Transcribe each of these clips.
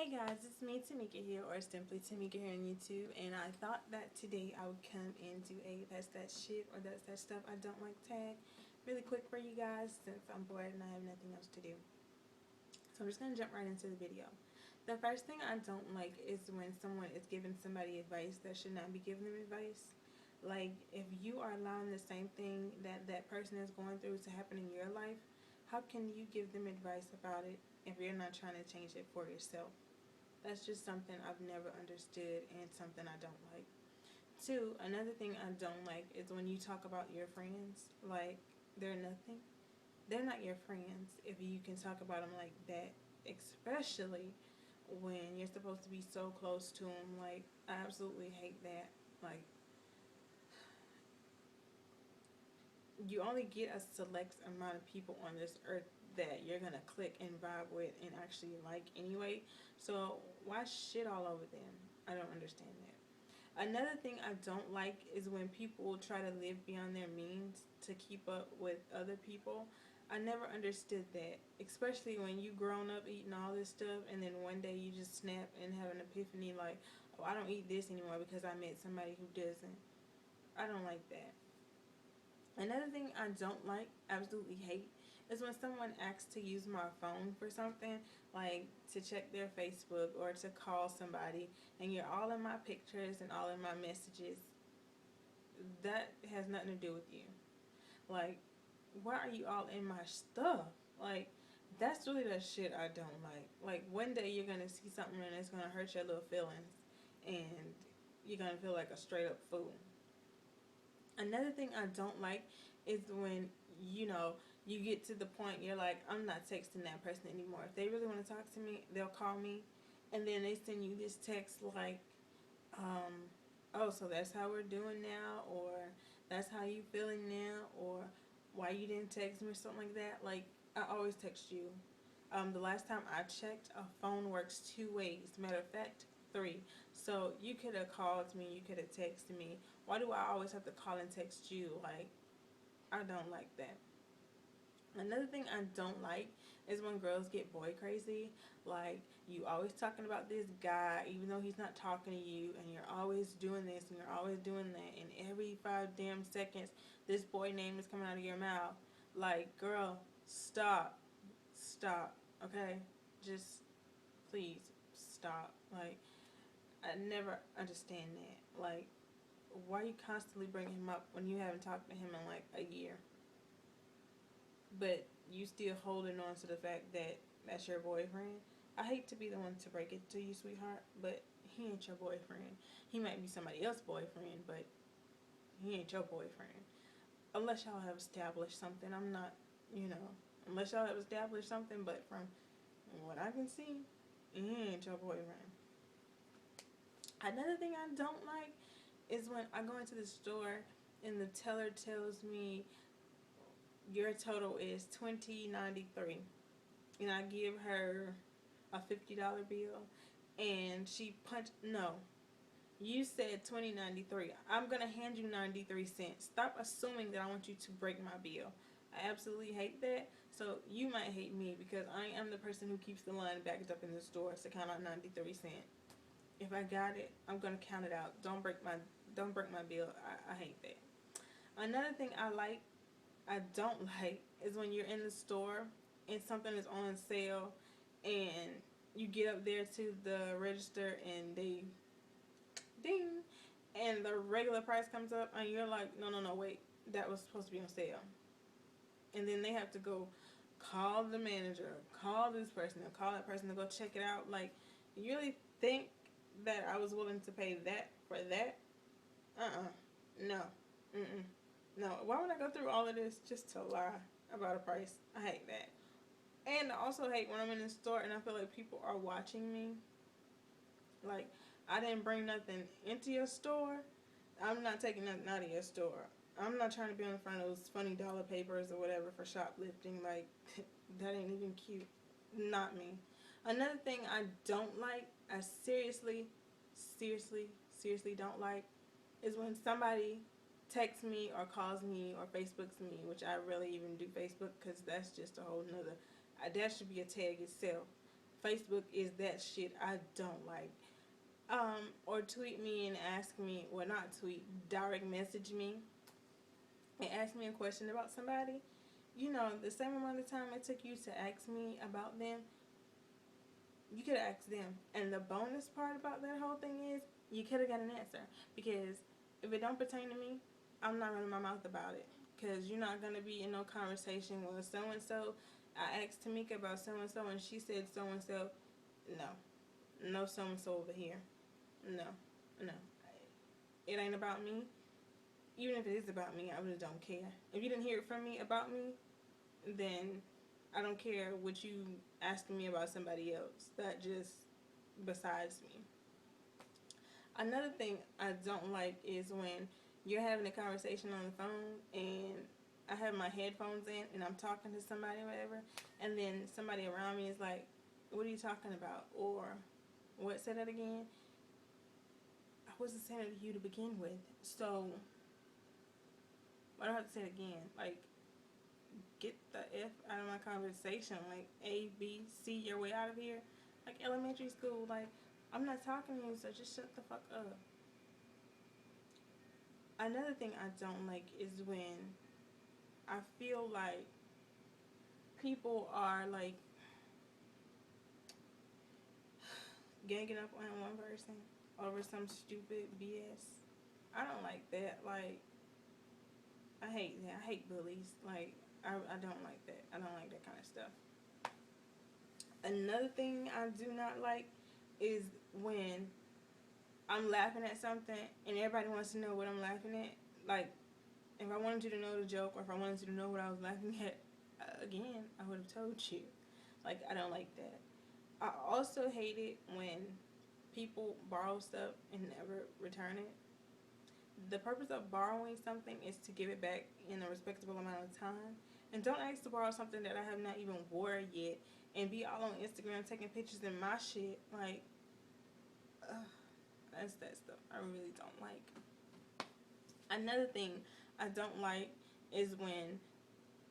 Hey guys, it's me Tameka here, or simply Tameka here on YouTube, and I thought that today I would come and do a that's that shit or that's that stuff I don't like tag really quick for you guys since I'm bored and I have nothing else to do. So I'm just going to jump right into the video. The first thing I don't like is when someone is giving somebody advice that should not be giving them advice. Like, if you are allowing the same thing that that person is going through to happen in your life, how can you give them advice about it if you're not trying to change it for yourself? That's just something I've never understood and something I don't like. Two, another thing I don't like is when you talk about your friends like they're nothing. They're not your friends if you can talk about them like that, especially when you're supposed to be so close to them. Like, I absolutely hate that. Like, you only get a select amount of people on this earth that you're gonna click and vibe with and actually like anyway. So why shit all over them? I don't understand that. Another thing I don't like is when people try to live beyond their means to keep up with other people. I never understood that, especially when you grown up eating all this stuff and then one day you just snap and have an epiphany like, oh, I don't eat this anymore because I met somebody who doesn't. I don't like that. Another thing I don't like, absolutely hate, is when someone asks to use my phone for something, like to check their Facebook or to call somebody, and you're all in my pictures and all in my messages. That has nothing to do with you. Like, why are you all in my stuff? Like, that's really the shit I don't like. Like, one day you're gonna see something and it's gonna hurt your little feelings, and you're gonna feel like a straight up fool. Another thing I don't like is when, you get to the point you're like, I'm not texting that person anymore. If they really want to talk to me, they'll call me, and then they send you this text like, um, oh, so that's how we're doing now, or that's how you feeling now, or why you didn't text me or something like that. Like, I always text you. The last time I checked, a phone works two ways. Matter of fact, three. So you could have called me, you could have texted me. Why do I always have to call and text you? Like, I don't like that. Another thing I don't like is when girls get boy crazy. Like, you always talking about this guy even though he's not talking to you, and you're always doing this and you're always doing that, and every 5 damn seconds this boy name is coming out of your mouth. Like, girl, stop. Stop. Okay? Just please stop. Like, I never understand that. Like, why are you constantly bringing him up when you haven't talked to him in like a year? But you still holding on to the fact that that's your boyfriend. I hate to be the one to break it to you, sweetheart, but he ain't your boyfriend. He might be somebody else's boyfriend, but he ain't your boyfriend. Unless y'all have established something. I'm not, unless y'all have established something, but from what I can see, he ain't your boyfriend. Another thing I don't like is when I go into the store and the teller tells me your total is $20.93, and I give her a $50 bill, and she no, you said $20.93. I'm gonna hand you 93 cents. Stop assuming that I want you to break my bill. I absolutely hate that. So you might hate me because I am the person who keeps the line backed up in the store to count out 93 cents. If I got it, I'm gonna count it out. Don't break my bill. I hate that. Another thing I don't like is when you're in the store and something is on sale, and you get up there to the register and they ding, and the regular price comes up and you're like, no, no, no, wait, that was supposed to be on sale. And then they have to go call the manager, call this person, and call that person to go check it out. Like, you really think that I was willing to pay that for that? No. No. Why would I go through all of this just to lie about a price? I hate that. And I also hate when I'm in the store and I feel like people are watching me. Like, I didn't bring nothing into your store. I'm not taking nothing out of your store. I'm not trying to be in front of those funny dollar papers or whatever for shoplifting. Like, that ain't even cute. Not me. Another thing I don't like, I seriously don't like, is when somebody texts me or calls me or Facebooks me, which I rarely even do Facebook because that's just a whole nother, that should be a tag itself. Facebook is that shit I don't like. Or tweet me and ask me, well, not tweet, direct message me and ask me a question about somebody. You know, the same amount of time it took you to ask me about them, you could have asked them. And the bonus part about that whole thing is you could have got an answer. Because if it don't pertain to me, I'm not running my mouth about it. Because you're not going to be in no conversation with so and so. I asked Tameka about so and so, and she said so and so. No, no so and so over here. No, no. It ain't about me. Even if it is about me, I really don't care. If you didn't hear it from me about me, then I don't care what you asking me about somebody else. That just besides me. Another thing I don't like is when you're having a conversation on the phone and I have my headphones in and I'm talking to somebody or whatever, and then somebody around me is like, "What are you talking about?" Or, "What? Say that again." I wasn't saying it to you to begin with, so I don't have to say it again. Like, get the F out of my conversation. Like, A, B, C, your way out of here. Like, elementary school, like, I'm not talking to you, so just shut the fuck up. Another thing I don't like is when I feel like people are, like, ganging up on one person over some stupid BS. I don't like that. Like, I hate that. I hate bullies. Like, I don't like that. I don't like that kind of stuff. Another thing I do not like is when I'm laughing at something and everybody wants to know what I'm laughing at. Like, if I wanted you to know the joke or if I wanted you to know what I was laughing at, again, I would have told you. Like, I don't like that. I also hate it when people borrow stuff and never return it. The purpose of borrowing something is to give it back in a respectable amount of time. And don't ask to borrow something that I have not even wore yet and be all on Instagram taking pictures in my shit. Like, that's that stuff I really don't like. Another thing I don't like is when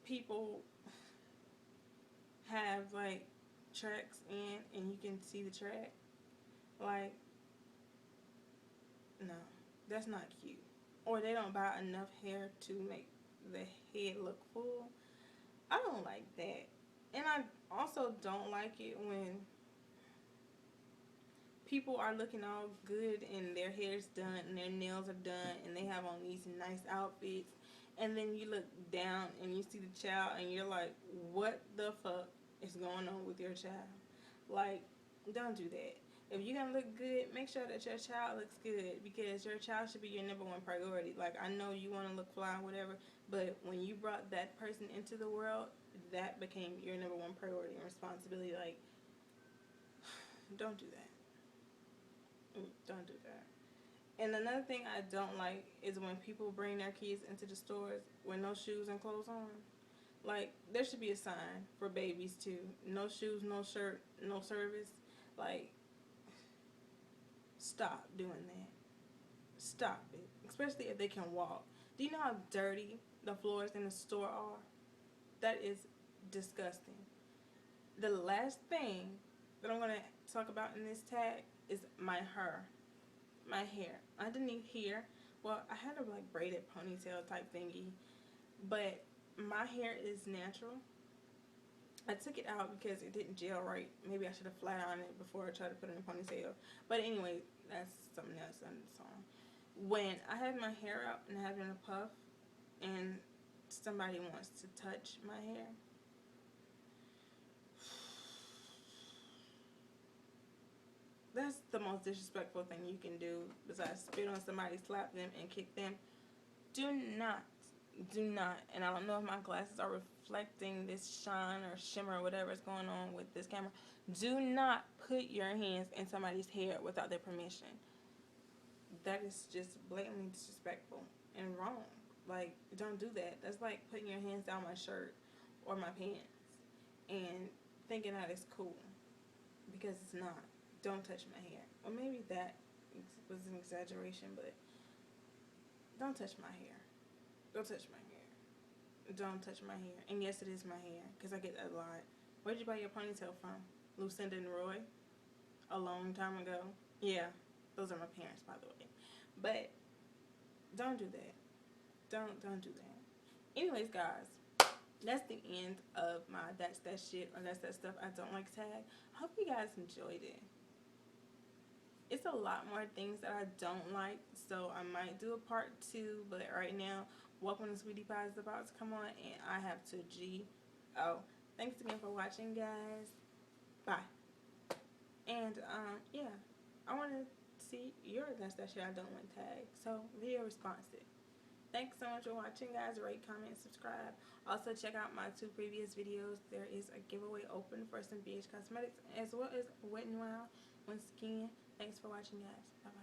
people have, like, tracks in and you can see the track. Like, no, that's not cute. Or they don't buy enough hair to make the head look full. I don't like that. And I also don't like it when people are looking all good and their hair's done and their nails are done and they have on these nice outfits, and then you look down and you see the child and you're like, what the fuck is going on with your child? Like, don't do that. If you're gonna look good, make sure that your child looks good, because your child should be your number one priority. Like, I know you want to look fly or whatever, but when you brought that person into the world, that became your number one priority and responsibility. Like, don't do that. Don't do that. And another thing I don't like is when people bring their kids into the stores with no shoes and clothes on. Like, there should be a sign for babies too. No shoes, no shirt, no service. Like, stop doing that. Stop it. Especially if they can walk. Do you know how dirty the floors in the store are? That is disgusting. The last thing that I'm going to talk about in this tag is my hair. My hair. Underneath here, well, I had a, like, braided ponytail type thingy, but my hair is natural. I took it out because it didn't gel right. Maybe I should have flat ironed it before I tried to put it in a ponytail. But anyway, that's something else under the song. When I have my hair up and I have it in a puff and somebody wants to touch my hair, that's the most disrespectful thing you can do besides spit on somebody, slap them, and kick them. Do not, and I don't know if my glasses are reflecting this shine or shimmer or whatever is going on with this camera. Do not put your hands in somebody's hair without their permission. That is just blatantly disrespectful and wrong. Like, don't do that. That's like putting your hands down my shirt or my pants and thinking that it's cool, because it's not. Don't touch my hair. Or maybe that was an exaggeration, but don't touch my hair. Don't touch my hair. Don't touch my hair. And yes, it is my hair, because I get that a lot. Where'd you buy your ponytail from? Lucinda and Roy a long time ago. Yeah, those are my parents, by the way. But don't do that. Don't do that. Anyways, guys, that's the end of my that's that shit or that's that stuff I don't like tag. I hope you guys enjoyed it. It's a lot more things that I don't like, so I might do a part 2, but right now, Welcome to Sweetie Pie is about to come on, and I have to G. Oh, thanks again for watching, guys. Bye. And, yeah, I want to see your that's that shit I don't like tag, so video responsive. Thanks so much for watching, guys. Rate, comment, subscribe. Also, check out my 2 previous videos. There is a giveaway open for some BH Cosmetics as well as Wet n Wild Once again, thanks for watching, guys. Bye-bye.